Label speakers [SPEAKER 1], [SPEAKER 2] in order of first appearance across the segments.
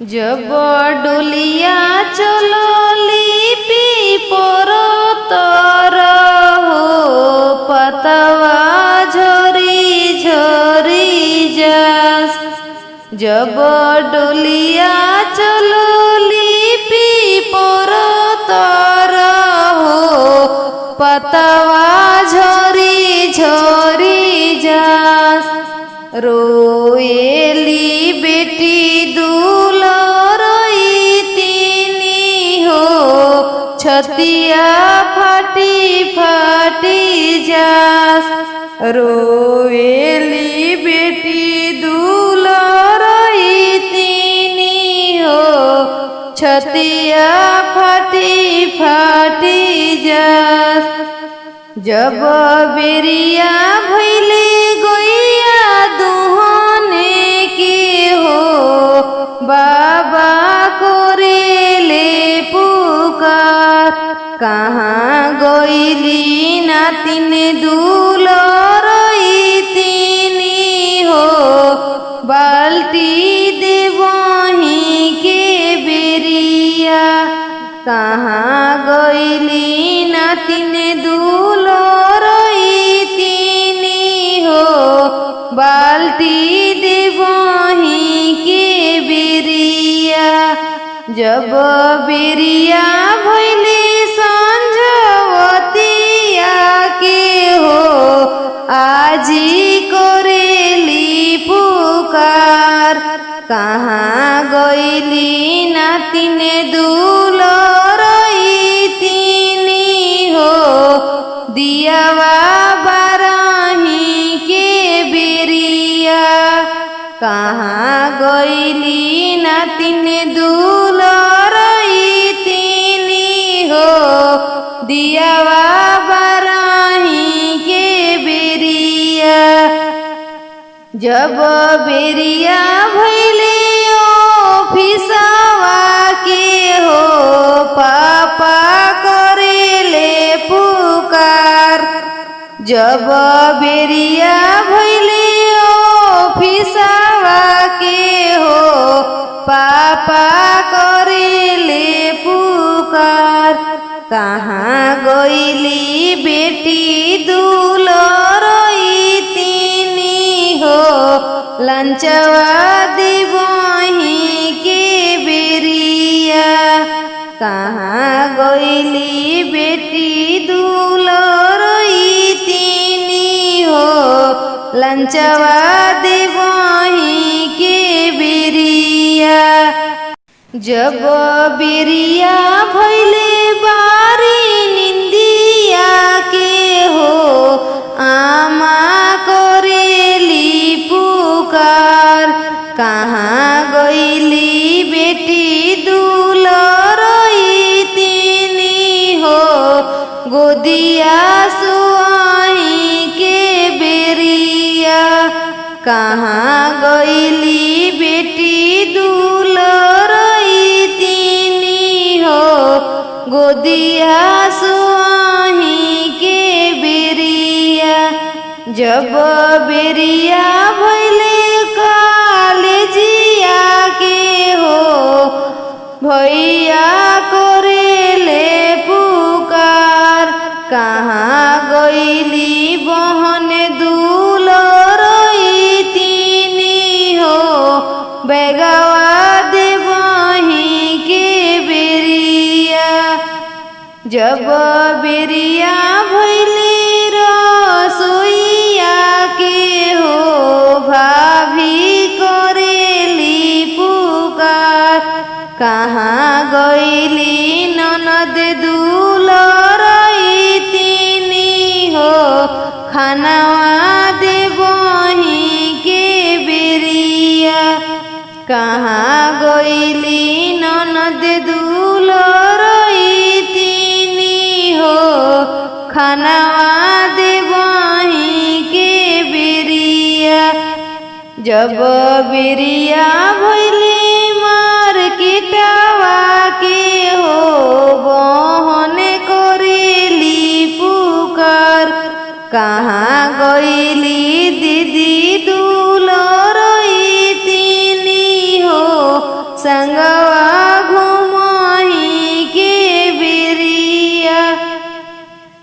[SPEAKER 1] जब डोलिया चलली पीपर तर हो पतवा झरी झरी जास। जब डोलिया चलली पीपर तर हो पतवा झरी झरी जास। रोएली बेटी दुलरई तीनी हो छतिया फाटी फाटी जास। रोएली बेटी दुलरई तीनी हो छतिया फाटी फाटी जास। जब बेरिया भैले गैया दुहने के हो बाबा कोरेले पुकार। कहाँ गईली नातिन दुलरई तीनी हो बाल्टी देवही के बेरिया। कहाँ गईली नातिन दुलरई तीनी हो बाल्टी देवही के बेरिया। जब बेरिया भैले संझवतिया के हो आजी करेली पुकार। कहाँ गईली नातिन दुलरई तीनी हो दियावा बारही के बेरिया। कहाँ गईली नातिन दुलरई तीनी हो दियावा बारही के बेरिया। जब बेरिया भैले ऑफिसवा के हो पापा करेले पुकार। जब बेरिया भैले ऑफिसवा के हो पापा करेले पुकार। कहाँ गईली बेटी दुलरई तीनी हो लंचवा देवही के बेरिया। कहाँ गईली बेटी दुलरई तीनी हो लंचवा देवही के बेरिया। जब बेरिया भैले बारी निंदिया के हो आमा करेली पुकार। कहाँ गईली बेटी दुलरई तीनी हो गोदिया सुआही के बेरिया। कहाँ गईली बेटी दुलरई तीनी हो गोदिया सुआही के बेरिया। जब बेरिया भैले कालेजिया के हो भैया करेले पुकार। कहाँ गईली बहन दुलरई तीनी हो बेगवा देवही के बेरिया। जब बेरिया भैले रसोइया के हो भाभी करेली पुकार। कहाँ गईली ननद दुलरई तीनी हो खानावा देवही के बेरिया। कहाँ गईली ननद दुलरई तीनी हो खानावा देवही के बेरिया। जब बेरिया भैले मार्केटवा के हो बहन करेली पुकार। कहाँ गईली दीदी दुलरई तीनी हो संगवा घुमही के बेरिया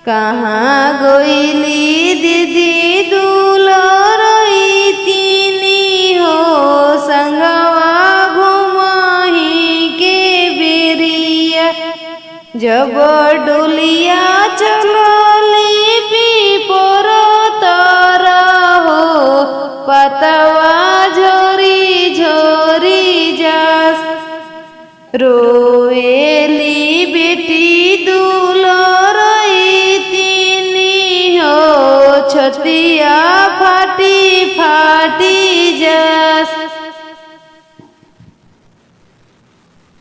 [SPEAKER 1] कहाँ गइली दीदी दुलरई तीनी हो संगवा घुमही के बेरिया जब डोलिया चलली पीपर तर हो पतवा झोरी झोरी जास रोएली बेटी दुलरई तीनी हो छतिया फाटी फाटी जास